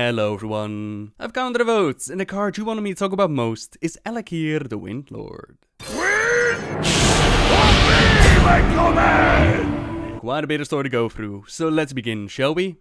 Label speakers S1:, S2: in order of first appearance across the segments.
S1: Hello everyone. I've counted the votes, and the card you wanted me to talk about most is Al'Akir the Windlord.
S2: Obey my command!
S1: Quite a bit of story to go through, so let's begin, shall we?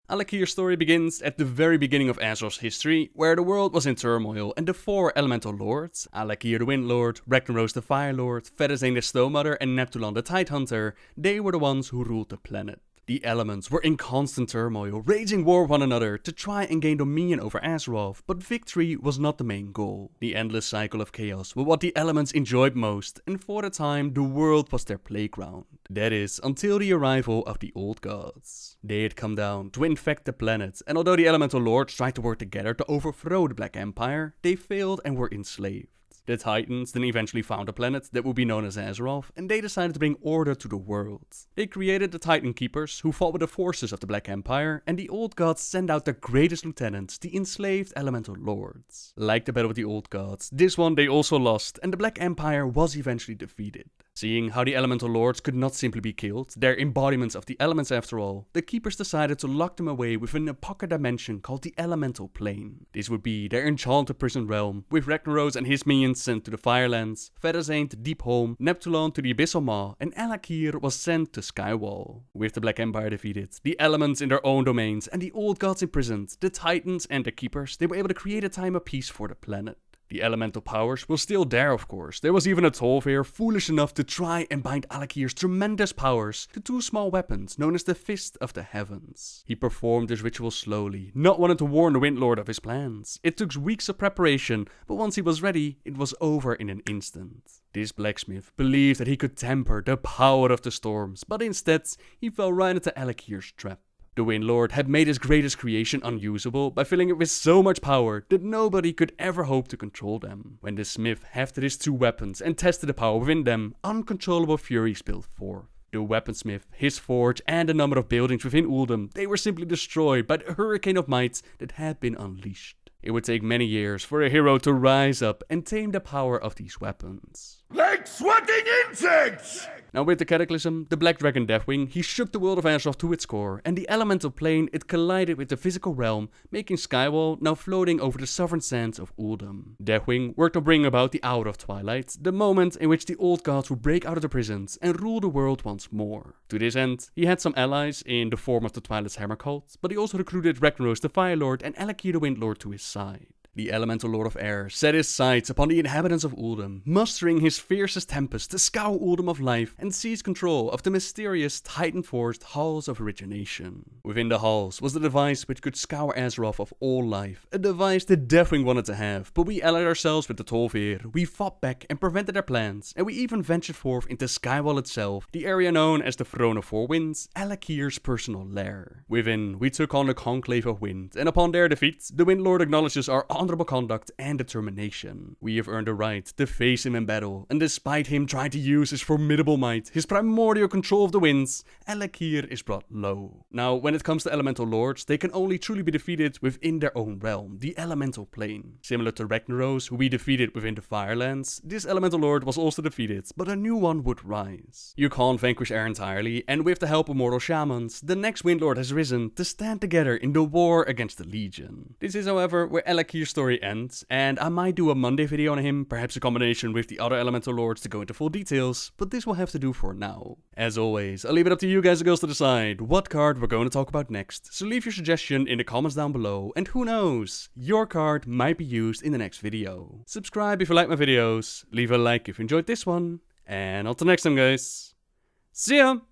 S1: Al'Akir's story begins at the very beginning of Azeroth's history, where the world was in turmoil and the four elemental lords, Al'Akir the Windlord, Ragnaros the Fire Lord, Fedazane the Snow Mother, and Neptulon the Tide Hunter, they were the ones who ruled the planet. The elements were in constant turmoil, raging war with one another to try and gain dominion over Azeroth, but victory was not the main goal. The endless cycle of chaos was what the elements enjoyed most, and for the time the world was their playground. That is, until the arrival of the old gods. They had come down to infect the planet, and although the elemental lords tried to work together to overthrow the Black Empire, they failed and were enslaved. The Titans then eventually found a planet that would be known as Azeroth, and they decided to bring order to the world. They created the Titan Keepers, who fought with the forces of the Black Empire, and the Old Gods sent out their greatest lieutenants, the enslaved Elemental Lords. Like the Battle with the Old Gods, this one they also lost, and the Black Empire was eventually defeated. Seeing how the Elemental Lords could not simply be killed, they're embodiments of the elements after all, the Keepers decided to lock them away within a pocket dimension called the Elemental Plane. This would be their enchanted prison realm, with Ragnaros and his minions sent to the Firelands, Fedazane to Deep Home, Neptulon to the Abyssal Maw, and Al'Akir was sent to Skywall. With the Black Empire defeated, the elements in their own domains, and the old gods imprisoned, the Titans and the Keepers, they were able to create a time of peace for the planet. The elemental powers were still there, of course. There was even a Tol'vir foolish enough to try and bind Al'Akir's tremendous powers to two small weapons known as the Fist of the Heavens. He performed this ritual slowly, not wanting to warn the Windlord of his plans. It took weeks of preparation, but once he was ready, it was over in an instant. This blacksmith believed that he could temper the power of the storms, but instead, he fell right into Al'Akir's trap. The Windlord had made his greatest creation unusable by filling it with so much power that nobody could ever hope to control them. When the smith hefted his two weapons and tested the power within them, uncontrollable fury spilled forth. The weaponsmith, his forge, and a number of buildings within Uldum, they were simply destroyed by the hurricane of might that had been unleashed. It would take many years for a hero to rise up and tame the power of these weapons.
S2: Like sweating insects!
S1: Now with the Cataclysm, the Black Dragon Deathwing, he shook the world of Azeroth to its core, and the elemental plane, it collided with the physical realm, making Skywall now floating over the sovereign sands of Uldum. Deathwing worked on bringing about the Hour of Twilight, the moment in which the old gods would break out of the prisons and rule the world once more. To this end, he had some allies in the form of the Twilight's Hammer cult, but he also recruited Ragnaros the Fire Lord and Al'Akir the Windlord to his side. The elemental Lord of Air set his sights upon the inhabitants of Uldum, mustering his fiercest tempest to scour Uldum of life and seize control of the mysterious Titan-forged Halls of Origination. Within the halls was the device which could scour Azeroth of all life, a device that Deathwing wanted to have, but we allied ourselves with the Tol'vir, we fought back and prevented their plans, and we even ventured forth into Skywall itself, the area known as the Throne of Four Winds, Al'Akir's personal lair. Within, we took on the Conclave of Wind, and upon their defeat, the Windlord acknowledges our honorable conduct and determination. We have earned the right to face him in battle, and despite him trying to use his formidable might, his primordial control of the winds, Al'Akir is brought low. Now, when it comes to elemental lords, they can only truly be defeated within their own realm, the elemental plane. Similar to Ragnaros, who we defeated within the Firelands, this elemental lord was also defeated, but a new one would rise. You can't vanquish air entirely, and with the help of mortal shamans, the next Windlord has risen to stand together in the war against the Legion. This is, however, where Al'Akir's story ends, and I might do a Monday video on him, perhaps a combination with the other elemental lords to go into full details, but this will have to do for now. As always, I'll leave it up to you guys and girls to decide what card we're going to talk about next, so leave your suggestion in the comments down below, and who knows, your card might be used in the next video. Subscribe if you like my videos, leave a like if you enjoyed this one, and until next time guys, see ya!